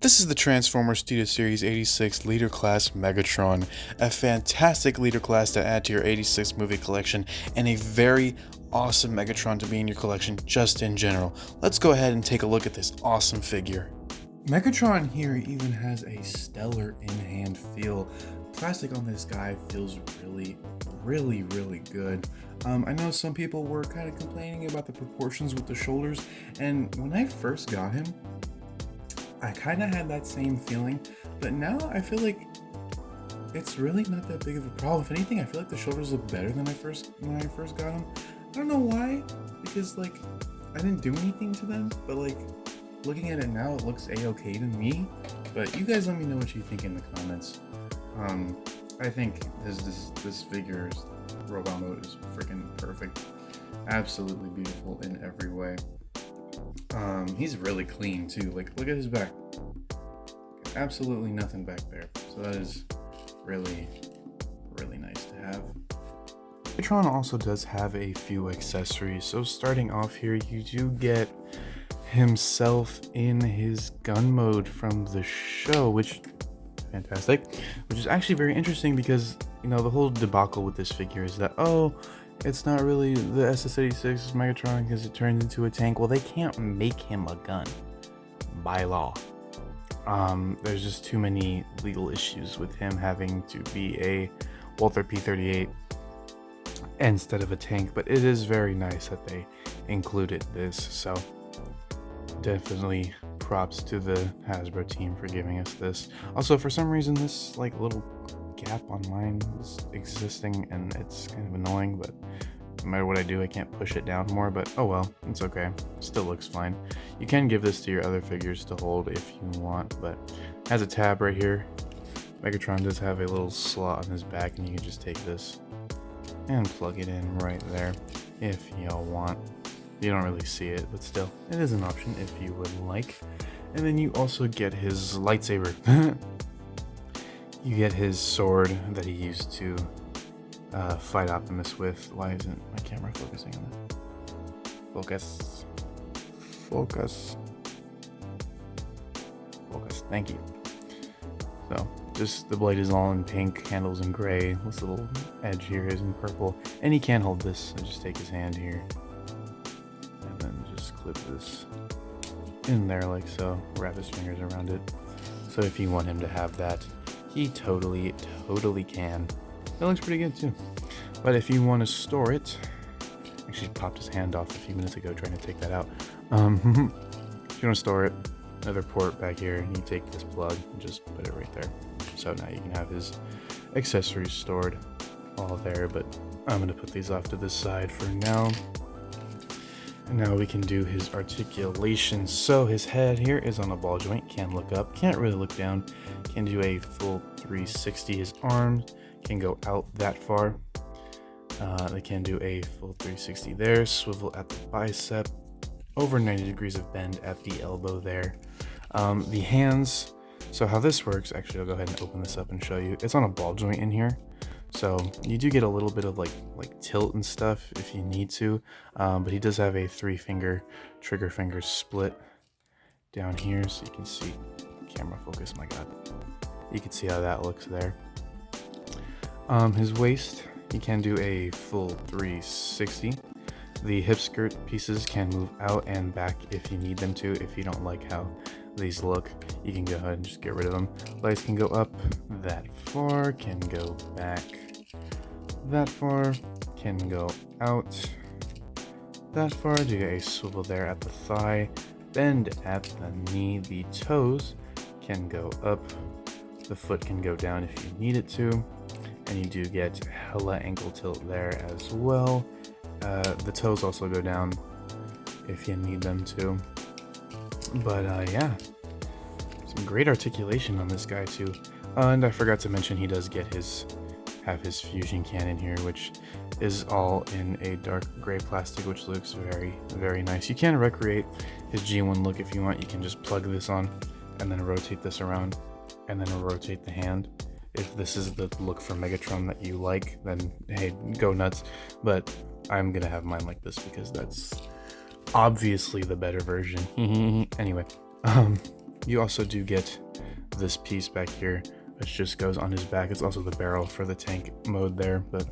This is the Transformers Studio Series 86 Leader Class Megatron, a fantastic leader class to add to your 86 movie collection, and a very awesome Megatron to be in your collection just in general. Let's go ahead and take a look at this awesome figure. Megatron here even has a stellar in-hand feel. Plastic on this guy feels really good. I know some people were kind of complaining about the proportions with the shoulders, and when I first got him, I kind of had that same feeling, but now I feel like it's really not that big of a problem. If anything, I feel like the shoulders look better than when I first got them. I don't know why, because like I didn't do anything to them, but like looking at it now, it looks a-okay to me. But you guys let me know what you think in the comments. I think this figure's robot mode is freaking perfect, absolutely beautiful in every way. He's really clean too. Like, look at his back. Absolutely nothing back there. So that is really nice to have. Megatron also does have a few accessories. So starting off here, you do get himself in his gun mode from the show, which fantastic. Which is actually very interesting because, you know, the whole debacle with this figure is that, oh, it's not really the SS-86 Megatron because it turns into a tank. Well, they can't make him a gun by law. There's just too many legal issues with him having to be a Walther P-38 instead of a tank, but it is very nice that they included this, so definitely props to the Hasbro team for giving us this. Also, for some reason, this like little gap on mine is existing and it's kind of annoying, but no matter what I do, I can't push it down more, but oh well, it's okay. Still looks fine. You can give this to your other figures to hold if you want, but it has a tab right here. Megatron does have a little slot on his back, and you can just take this and plug it in right there if y'all want. You don't really see it, but still, it is an option if you would like. And then you also get his lightsaber. You get his sword that he used to fight Optimus with. Why isn't my camera focusing on it? Focus. Thank you. So, just the blade is all in pink, handles in gray. This little edge here is in purple. And he can hold this. So just take his hand here. And then just clip this in there like so. Wrap his fingers around it. So if you want him to have that, he totally can. That looks pretty good too. But if you want to store it, actually popped his hand off a few minutes ago trying to take that out. If you want to store it, another port back here, you take this plug and just put it right there. So now you can have his accessories stored all there, but I'm going to put these off to the side for now. And now we can do his articulation. So his head here is on a ball joint, can look up, can't really look down, can do a full 360. His arms can go out that far. They can do a full 360 there, swivel at the bicep, over 90 degrees of bend at the elbow there. The hands, so how this works, actually I'll go ahead and open this up and show you. It's on a ball joint in here. So you do get a little bit of like tilt and stuff if you need to, but he does have a 3-finger trigger finger split down here, so you can see. Camera focus, my god. You can see how that looks there. His waist, he can do a full 360. The hip skirt pieces can move out and back if you need them to. If you don't like how these look, you can go ahead and just get rid of them. Legs can go up that far, can go back that far, can go out that far, do a swivel there at the thigh, bend at the knee. The toes can go up, the foot can go down if you need it to, and you do get hella ankle tilt there as well. The toes also go down if you need them to. But yeah, some great articulation on this guy too. And I forgot to mention he does get have his fusion cannon here, which is all in a dark gray plastic, which looks very nice. You can recreate his G1 look if you want. You can just plug this on and then rotate this around and then rotate the hand. If this is the look for Megatron that you like, then hey, go nuts. But I'm gonna have mine like this because that's obviously the better version. Anyway, You also do get this piece back here, which just goes on his back. It's also the barrel for the tank mode there, but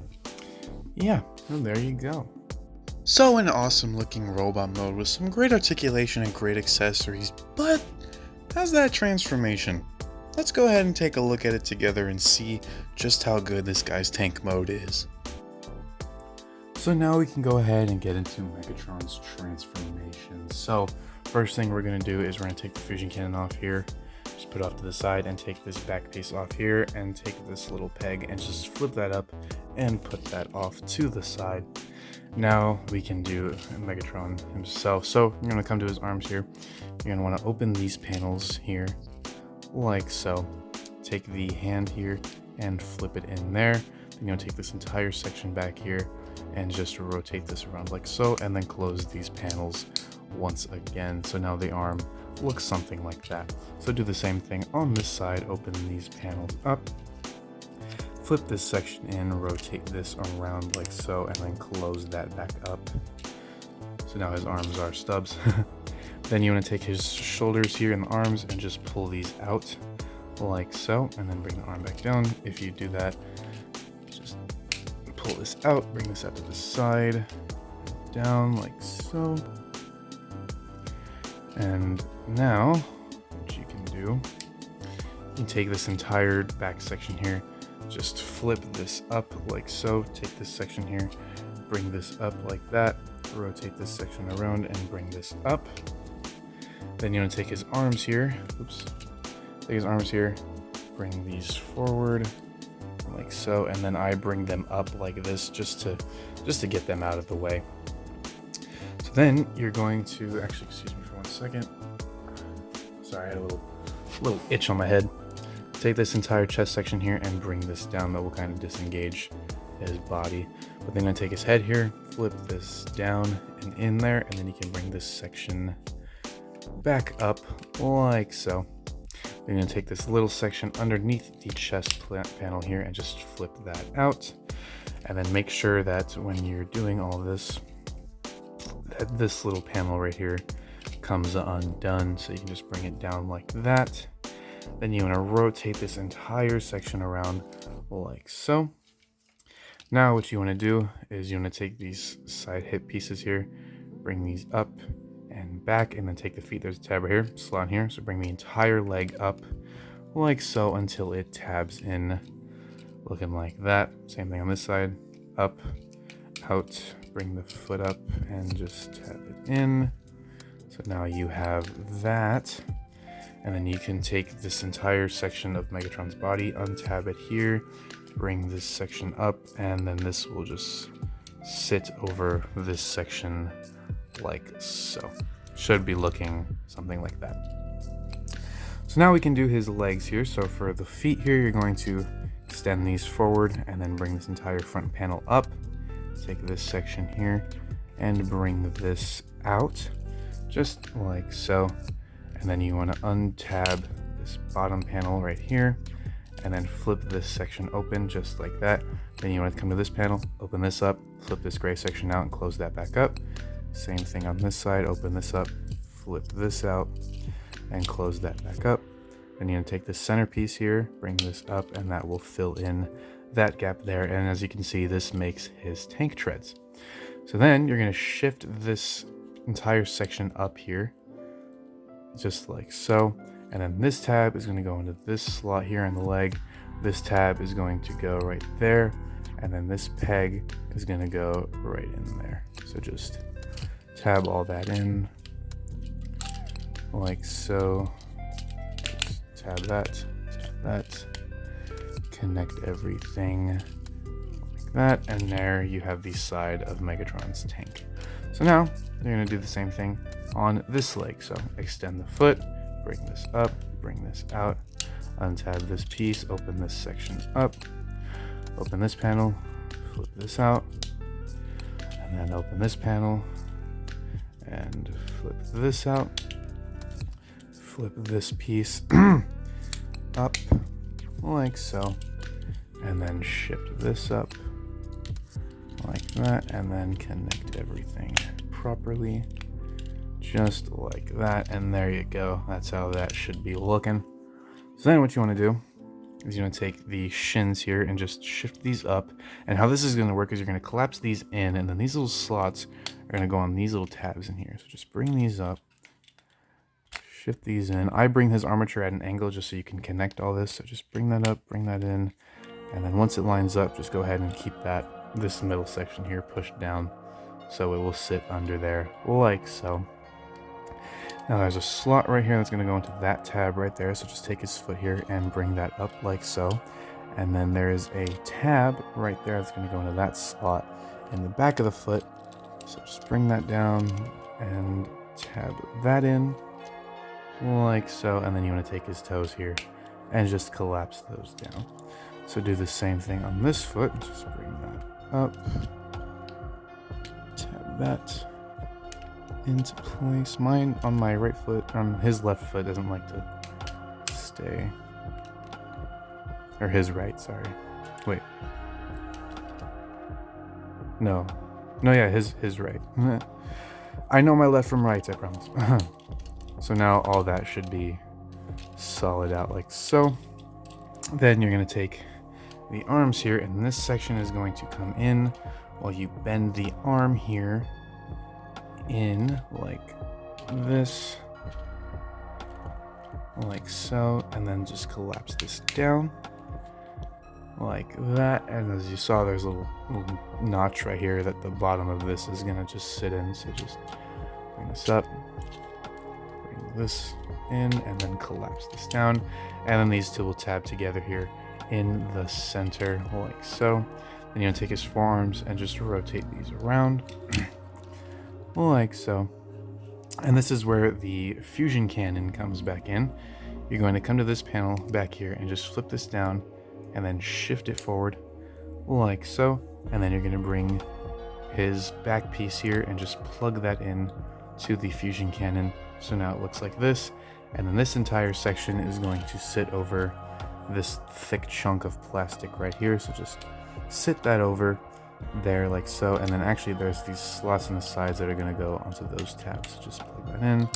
yeah, well, there you go. So an awesome looking robot mode with some great articulation and great accessories, but how's that transformation? Let's go ahead and take a look at it together and see just how good this guy's tank mode is. So now we can go ahead and get into Megatron's transformation. So first thing we're going to do is we're going to take the fusion cannon off here, just put it off to the side, and take this back piece off here and take this little peg and just flip that up and put that off to the side. Now we can do Megatron himself. So you're going to come to his arms here. You're going to want to open these panels here like so. Take the hand here and flip it in there. Then you're going to take this entire section back here and just rotate this around like so, and then close these panels once again. So now the arm looks something like that. So do the same thing on this side. Open these panels up, flip this section in, rotate this around like so, and then close that back up. So now his arms are stubs. Then you want to take his shoulders here and the arms and just pull these out like so, and then bring the arm back down. If you do that, just pull this out, bring this out to the side, down like so. And now what you can do, you can take this entire back section here, just flip this up like so, take this section here, bring this up like that, rotate this section around and bring this up. Then you want to take his arms here, take his arms here, bring these forward like so, and then I bring them up like this just to get them out of the way. So then you're going to, actually, excuse me for 1 second. Sorry, I had a little itch on my head. Take this entire chest section here and bring this down. That will kind of disengage his body. But then I'm going to take his head here, flip this down and in there, and then you can bring this section back up like so. Then you're going to take this little section underneath the chest panel here and just flip that out. And then make sure that when you're doing all this, that this little panel right here comes undone. So you can just bring it down like that. Then you want to rotate this entire section around like so. Now what you want to do is you want to take these side hip pieces here, bring these up and back, and then take the feet. There's a tab right here, slot here. So bring the entire leg up like so until it tabs in, looking like that. Same thing on this side, up, out, bring the foot up and just tab it in. So now you have that. And then you can take this entire section of Megatron's body, untab it here, bring this section up, and then this will just sit over this section like so. Should be looking something like that. So now we can do his legs here. So for the feet here, you're going to extend these forward and then bring this entire front panel up. Take this section here and bring this out just like so. And then you want to untab this bottom panel right here and then flip this section open just like that. Then you want to come to this panel, open this up, flip this gray section out and close that back up. Same thing on this side, open this up, flip this out and close that back up. Then you're going to take this centerpiece here, bring this up, and that will fill in that gap there. And as you can see, this makes his tank treads. So then you're going to shift this entire section up here just like so, and then this tab is going to go into this slot here in the leg. This tab is going to go right there, and then this peg is going to go right in there. So just tab all that in like so. Just tab that, connect everything like that, and there you have the side of Megatron's tank. So now you're going to do the same thing on this leg. So extend the foot, bring this up, bring this out, untab this piece, open this section up, open this panel, flip this out, and then open this panel and flip this out, flip this piece up like so, and then shift this up like that, and then connect everything properly just like that, and there you go. That's how that should be looking. So then what you want to do is you're going to take the shins here and just shift these up. And how this is going to work is you're going to collapse these in, and then these little slots are going to go on these little tabs in here. So just bring these up, shift these in. I bring his armature at an angle just so you can connect all this. So just bring that up, bring that in, and then once it lines up, just go ahead and keep this middle section here pushed down so it will sit under there like so. Now there's a slot right here that's going to go into that tab right there, so just take his foot here and bring that up like so. And then there's a tab right there that's going to go into that slot in the back of the foot, so just bring that down and tab that in like so. And then you want to take his toes here and just collapse those down. So do the same thing on this foot, just bring that up, tab that into place. Mine on my right foot, his left foot doesn't like to stay. Or his right, sorry. Wait. No. No, yeah, his right. I know my left from right, I promise. So now all that should be solid out like so. Then you're going to take the arms here, and this section is going to come in while you bend the arm here in like this, like so, and then just collapse this down like that. And as you saw, there's a little notch right here that the bottom of this is gonna just sit in, so just bring this up, bring this in, and then collapse this down, and then these two will tab together here in the center like so. Then you're gonna take his forearms and just rotate these around like so. And this is where the fusion cannon comes back in. You're going to come to this panel back here and just flip this down and then shift it forward like so. And then you're going to bring his back piece here and just plug that in to the fusion cannon. So now it looks like this. And then this entire section is going to sit over this thick chunk of plastic right here. So just sit that over there like so. And then actually there's these slots on the sides that are going to go onto those tabs. So just plug that in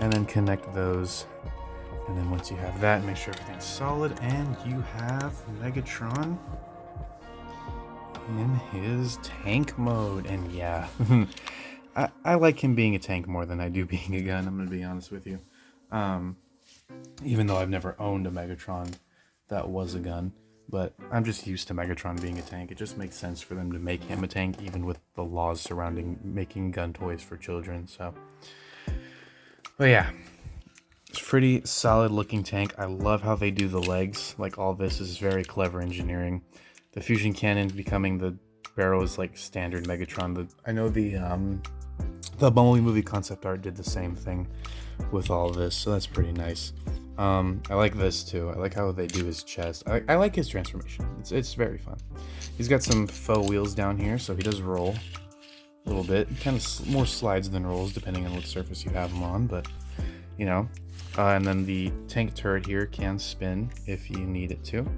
and then connect those. And then once you have that, make sure everything's solid, and you have Megatron in his tank mode. And yeah, I like him being a tank more than I do being a gun, I'm going to be honest with you. Even though I've never owned a Megatron that was a gun. But I'm just used to Megatron being a tank. It just makes sense for them to make him a tank, even with the laws surrounding making gun toys for children. So, but yeah, it's a pretty solid looking tank. I love how they do the legs. Like, all this is very clever engineering. The fusion cannon becoming the barrel is like standard Megatron. I know the Bumblebee movie concept art did the same thing with all this, so that's pretty nice. I like this too. I like how they do his chest. I like his transformation. It's very fun. He's got some faux wheels down here, so he does roll a little bit. Kind of more slides than rolls, depending on what surface you have him on, but you know. And then the tank turret here can spin if you need it to.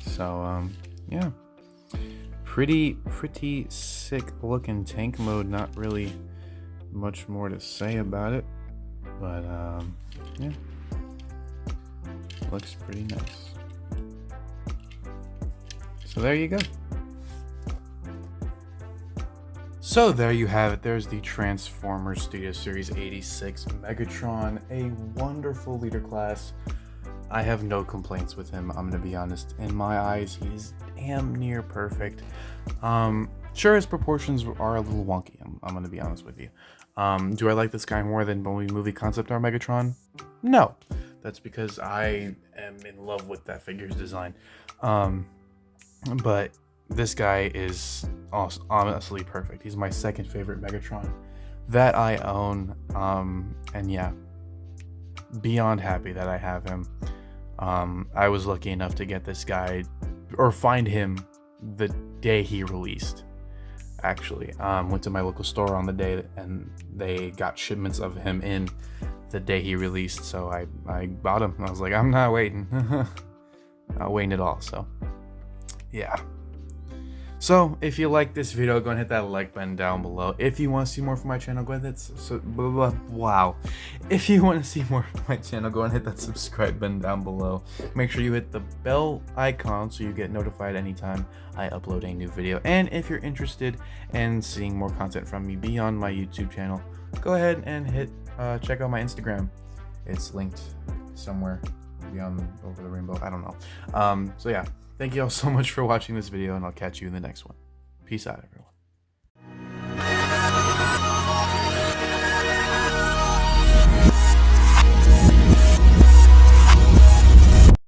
So yeah, pretty sick looking tank mode. Not really much more to say about it, but yeah. Looks pretty nice. So there you go. So there you have it. There's the Transformers Studio Series 86 Megatron, a wonderful leader class. I have no complaints with him, I'm gonna be honest. In my eyes, he is damn near perfect. Sure, his proportions are a little wonky, I'm gonna be honest with you. Do I like this guy more than movie concept art Megatron? No. That's because I am in love with that figure's design. But this guy is honestly perfect. He's my second favorite Megatron that I own. And yeah, beyond happy that I have him. I was lucky enough to get this guy, or find him, the day he released. Actually, went to my local store on the day, and they got shipments of him in the day he released, so I bought him. I was like, I'm not waiting. Not waiting at all. So yeah, So if you like this video, go and hit that like button down below. If you want to see more from my channel, go ahead and wow. If you want to see more from my channel, go and hit that subscribe button down below. Make sure you hit the bell icon so you get notified anytime I upload a new video. And if you're interested in seeing more content from me beyond my YouTube channel, go ahead and check out my Instagram. It's linked somewhere beyond over the rainbow. I don't know. So yeah. Thank you all so much for watching this video, and I'll catch you in the next one. Peace out, everyone.